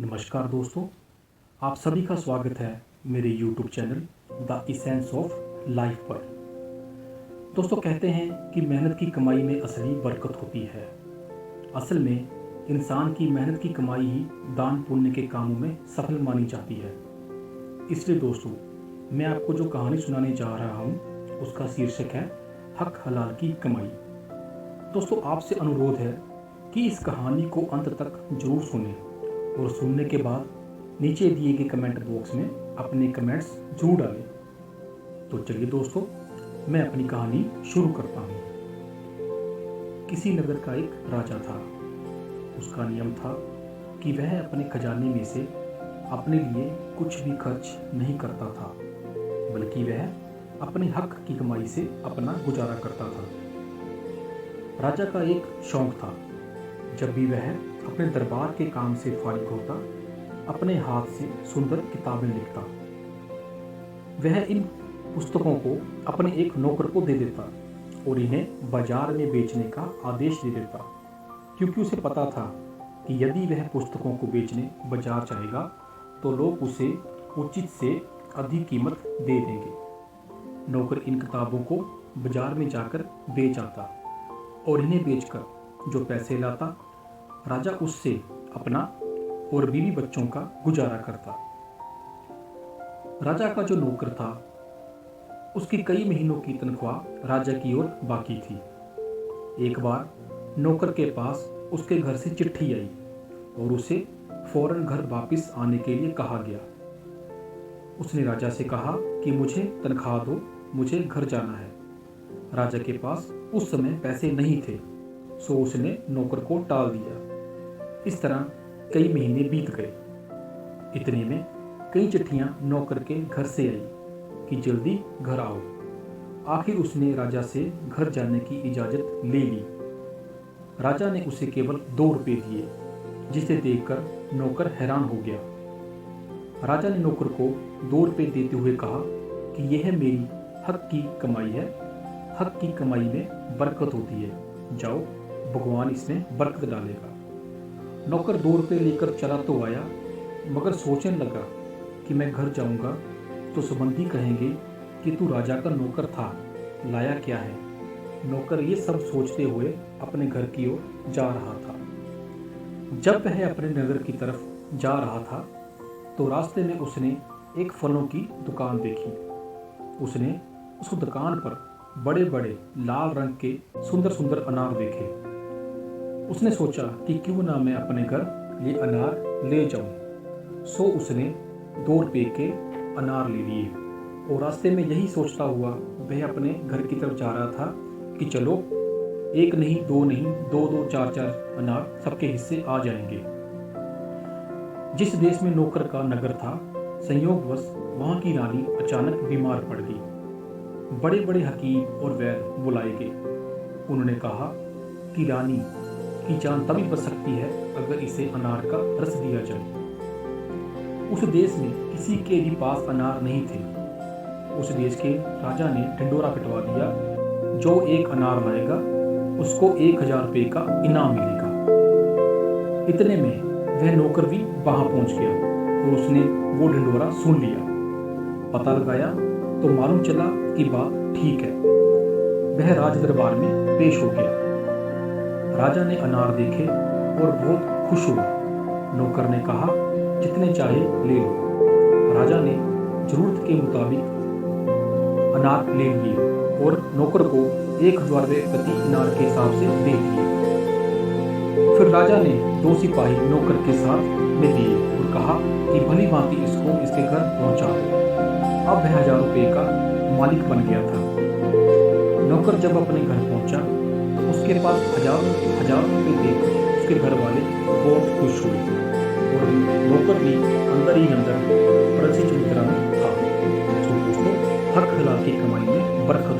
नमस्कार दोस्तों, आप सभी का स्वागत है मेरे YouTube channel the essence of life पर। दोस्तों, कहते हैं कि मेहनत की कमाई में असली बरकत होती है। असल में इंसान की मेहनत की कमाई ही दान पुण्य के कामों में सफल मानी जाती है। इसलिए दोस्तों, मैं आपको जो कहानी सुनाने जा रहा हूँ उसका शीर्षक है हक हलाल की कमाई। दोस्तों, आपसे अनुरोध है कि इस कहानी को अंत तक जरूर सुनें और सुनने के बाद नीचे दिए गए कमेंट बॉक्स में अपने कमेंट्स जरूर डालें। तो चलिए दोस्तों, मैं अपनी कहानी शुरू करता हूँ। किसी नगर का एक राजा था। उसका नियम था कि वह अपने खजाने में से अपने लिए कुछ भी खर्च नहीं करता था, बल्कि वह अपने हक की कमाई से अपना गुजारा करता था। राजा का एक शौक था, जब भी वह अपने दरबार के काम से फारिग होता, अपने हाथ से सुंदर किताबें लिखता। वह इन पुस्तकों को अपने एक नौकर को दे देता और इन्हें बाजार में बेचने का आदेश दे देता, क्योंकि उसे पता था कि यदि वह पुस्तकों को बेचने बाजार जाएगा तो लोग उसे उचित से अधिक कीमत दे देंगे। नौकर इन किताबों को बाजार में जाकर बेच आता और इन्हें बेचकर जो पैसे लाता, राजा उससे अपना और बीवी बच्चों का गुजारा करता। राजा का जो नौकर था, उसकी कई महीनों की तनख्वाह राजा की ओर बाकी थी। एक बार नौकर के पास उसके घर से चिट्ठी आई और उसे फौरन घर वापस आने के लिए कहा गया। उसने राजा से कहा कि मुझे तनख्वाह दो, मुझे घर जाना है। राजा के पास उस समय पैसे नहीं थे, सो उसने नौकर को टाल दिया। इस तरह कई महीने बीत गए। इतने में कई चिट्ठियां नौकर के घर से आई कि जल्दी घर आओ। आखिर उसने राजा से घर जाने की इजाज़त ले ली। राजा ने उसे केवल 2 रुपये दिए, जिसे देखकर नौकर हैरान हो गया। राजा ने नौकर को 2 रुपये देते हुए कहा कि यह मेरी हक की कमाई है। हक की कमाई में बरकत होती है, जाओ, भगवान इसमें बरकत डालेगा। नौकर 2 रुपये लेकर चला तो आया, मगर सोचने लगा कि मैं घर जाऊंगा तो संबंधी कहेंगे कि तू राजा का नौकर था, लाया क्या है। नौकर ये सब सोचते हुए अपने घर की ओर जा रहा था। जब वह अपने नगर की तरफ जा रहा था तो रास्ते में उसने एक फलों की दुकान देखी। उसने उस दुकान पर बड़े बड़े लाल रंग के सुंदर सुंदर अनार देखे। उसने सोचा कि क्यों ना मैं अपने घर ये अनार ले जाऊं। सो उसने 2 रुपये के अनार ले लिए और रास्ते में यही सोचता हुआ वह अपने घर की तरफ जा रहा था कि चलो, 1 नहीं, 2 नहीं, 2-2, 4-4 अनार सबके हिस्से आ जाएंगे। जिस देश में नौकर का नगर था, संयोगवश वहां की रानी अचानक बीमार पड़ गई। बड़े बड़े हकीम और वैद्य बुलाए गए। उन्होंने कहा कि रानी की जान तभी बच सकती है अगर इसे अनार का रस दिया जाए। उस देश में किसी के भी पास अनार नहीं थे। उस देश के राजा ने ढिंडोरा पिटवा दिया, जो 1 अनार लाएगा उसको 1000 रुपये का इनाम मिलेगा। इतने में वह नौकर भी वहां पहुंच गया और उसने वो ढिंडोरा सुन लिया। पता लगाया तो मालूम चला कि बात ठीक है। वह राज दरबार में पेश हो गया। राजा ने अनार देखे और बहुत खुश हुआ। नौकर ने कहा, जितने चाहे ले लो। राजा ने जरूरत के मुताबिक अनार ले लिए और नौकर को 1000 रुपये प्रति अनार के हिसाब से दे दिए। फिर राजा ने 2 सिपाही नौकर के साथ में दिए और कहा कि भली भांति इसको इसके घर पहुंचा दो। अब वह 1000 रुपये का मालिक बन गया था। नौकर जब अपने घर पहुंचा तो उसके पास हजारों रुपये देखकर उसके घर वाले बहुत खुश हुए और नौकर भी अंदर ही अंदर प्रसिद्ध मुद्रा में था। तो दोस्तों, हक हलाल की कमाई में बरकत